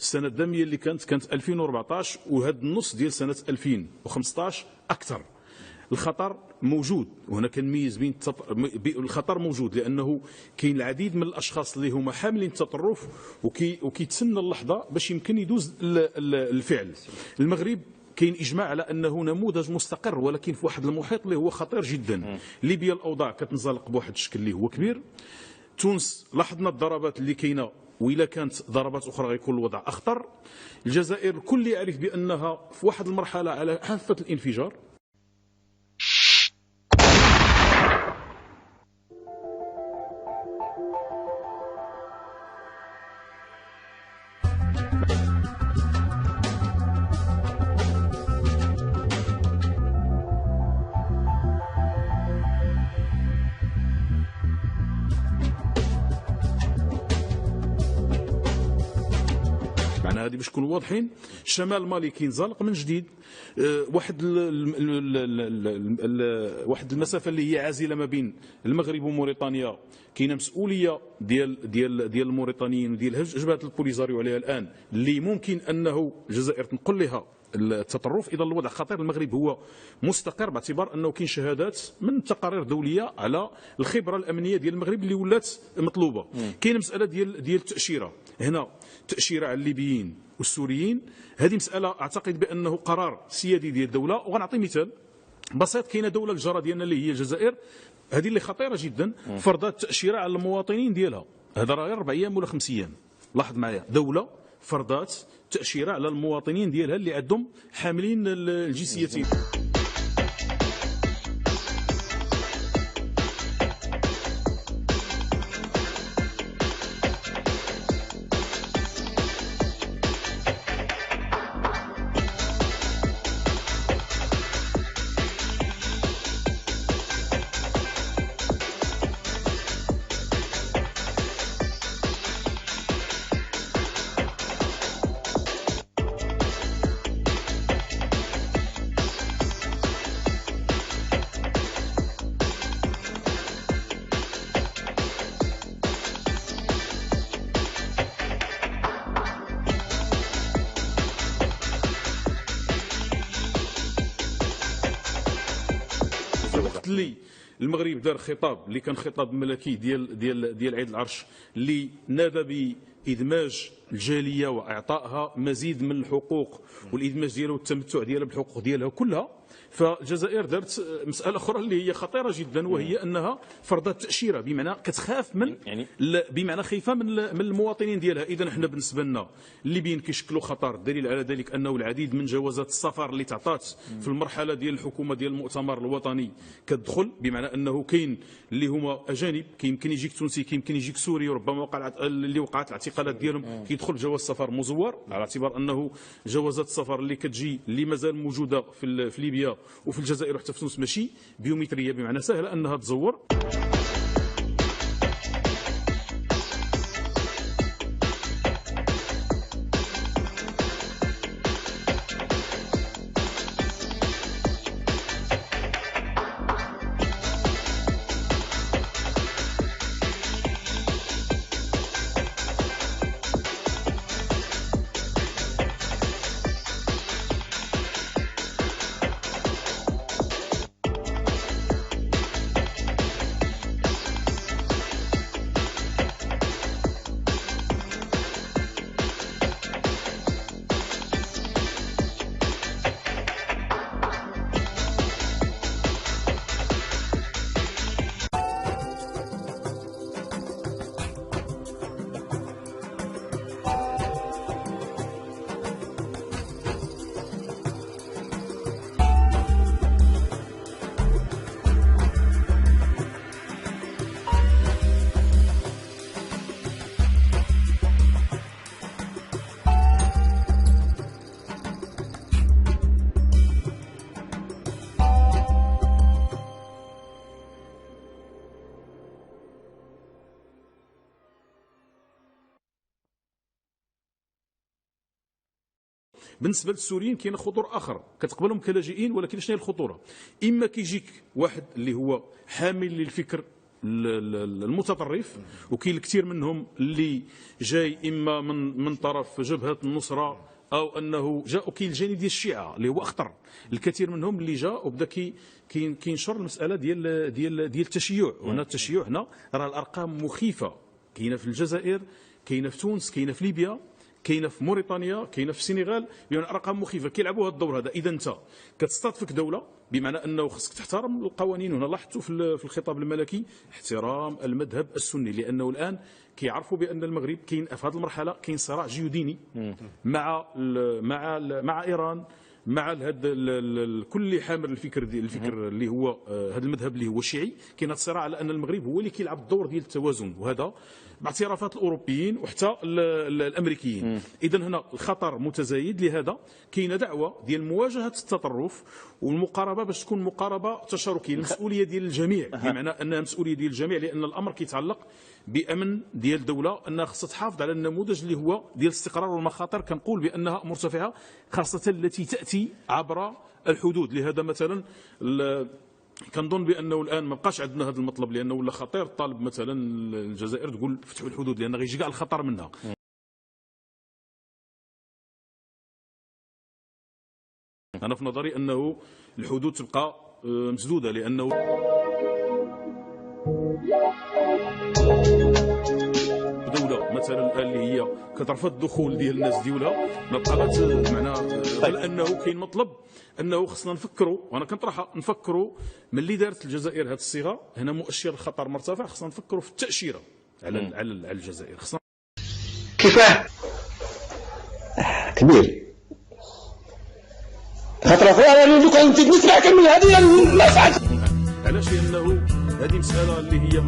السنه الداميه اللي كانت 2014، وهذا النص ديال سنه 2015 اكثر. الخطر موجود، وهنا كنميز بين الخطر موجود لانه كاين العديد من الاشخاص اللي هما حاملين التطرف وكيتسنى اللحظه باش يمكن يدوز الفعل. المغرب كاين اجماع على انه نموذج مستقر، ولكن في واحد المحيط اللي هو خطير جدا. ليبيا الاوضاع كتنزلق بواحد الشكل اللي هو كبير. تونس لاحظنا الضربات اللي كاينه، وإلا كانت ضربات أخرى غيكون الوضع أخطر. الجزائر الكل يعرف بأنها في واحد المرحلة على حافة الانفجار. هذه باش نكونوا واضحين. شمال مالي كينزلق من جديد. واحد المسافه اللي هي عازله ما بين المغرب وموريتانيا، كاينه مسؤوليه ديال الموريتانيين وديال جبهه البوليزاريو عليها الان، اللي ممكن انه الجزائر تنقل لها التطرف. اذا الوضع خطير. المغرب هو مستقر باعتبار انه كاين شهادات من تقارير دوليه على الخبره الامنيه ديال المغرب اللي ولات مطلوبه. كاينه مساله ديال التاشيره هنا، تاشيره على الليبيين والسوريين. هذه مساله اعتقد بانه قرار سيادي ديال الدوله. وغنعطي مثال بسيط. كاينه دوله الجاره ديالنا اللي هي الجزائر، هذه اللي خطيره جدا، فرضت تاشيره على المواطنين ديالها. هذا راه غير 4 ايام ولا 5 ايام. لاحظ معايا، دوله فرضات تاشيره على المواطنين ديالها اللي عندهم حاملين الجنسيتين. وقت اللي المغرب دار خطاب اللي كان خطاب ملكي ديال عيد العرش، اللي نادى بإدماج الجالية وإعطائها مزيد من الحقوق والإدماج ديالها والتمتع ديالها بالحقوق ديالها كلها. فالجزائر دارت مسألة أخرى اللي هي خطيرة جدا، وهي أنها فرضت تأشيرة، بمعنى كتخاف من بمعنى خايفة من المواطنين ديالها. إذا احنا بالنسبة لنا الليبيين كيشكلوا خطر. الدليل على ذلك أنه العديد من جوازات السفر اللي تعطات في المرحلة ديال الحكومة ديال المؤتمر الوطني كتدخل، بمعنى أنه كاين اللي هما أجانب كيمكن يجيك تونسي، كيمكن يجيك سوري، وربما اللي وقعت الاعتقالات ديالهم كيدخل جواز سفر مزور، على اعتبار أنه جوازات السفر اللي كتجي اللي مازال موجودة في ليبيا وفي الجزائر وحتى في تونس ماشي بيومتريه، بمعنى سهله انها تزور. بالنسبه للسوريين كاين خطور اخر كتقبلهم كلاجئين، ولكن شنو هي الخطوره؟ اما كيجيك واحد اللي هو حامل للفكر المتطرف، وكاين الكثير منهم اللي جاي اما من طرف جبهه النصره او انه جاء، وكاين الجانب ديال الشيعه اللي هو اخطر. الكثير منهم اللي جاء وبدا كينشر المساله ديال التشيع. وهنا التشيع هنا راه الارقام مخيفه، كاينه في الجزائر، كاينه في تونس، كاينه في ليبيا، كاينه في موريتانيا، كاينه في السنغال، يعني ارقام مخيفه كيلعبوا هذا الدور هذا. اذا انت كتستضفك دوله بمعنى انه خصك تحترم القوانين. هنا لاحظتوا في الخطاب الملكي احترام المذهب السني، لانه الان كيعرفوا بان المغرب كاين في هذه المرحله كاين صراع جيوديني مع ايران، مع كل حامل الفكر اللي هو هذا المذهب اللي هو الشيعي. كاين هذا الصراع على ان المغرب هو اللي كيلعب الدور ديال التوازن، وهذا باعترافات الاوروبيين وحتى الامريكيين. اذا هنا الخطر متزايد، لهذا كاينه دعوه ديال مواجهه التطرف والمقاربه باش تكون مقاربه تشاركيه. المسؤوليه ديال الجميع، بمعنى انها مسؤوليه ديال الجميع، لان الامر كيتعلق بامن ديال الدوله، انها خصها تحافظ على النموذج اللي هو ديال الاستقرار. والمخاطر كنقول بانها مرتفعه، خاصه التي تاتي عبر الحدود. لهذا مثلا كنظن بانه الان ما بقاش عندنا هذا المطلب، لانه ولا خطير طالب مثلا الجزائر تقول فتحوا الحدود، لان غيجي كاع الخطر منها. انا في نظري انه الحدود تبقى مسدوده، لانه دولة مثلا الان اللي هي كترفض الدخول ديال الناس ديالها، ما بقى معنى لانه كاين مطلب انه خصنا نفكروا، وانا كنطرحها نفكروا من اللي دارت الجزائر هذه الصيغه. هنا مؤشر الخطر مرتفع، خصنا نفكروا في التاشيره على الجزائر. خصنا كفاح كبير خاطر اخويا انا لو كنت نسمع كمل هذه ما صعدت. علاش؟ لانه هذه مساله اللي هي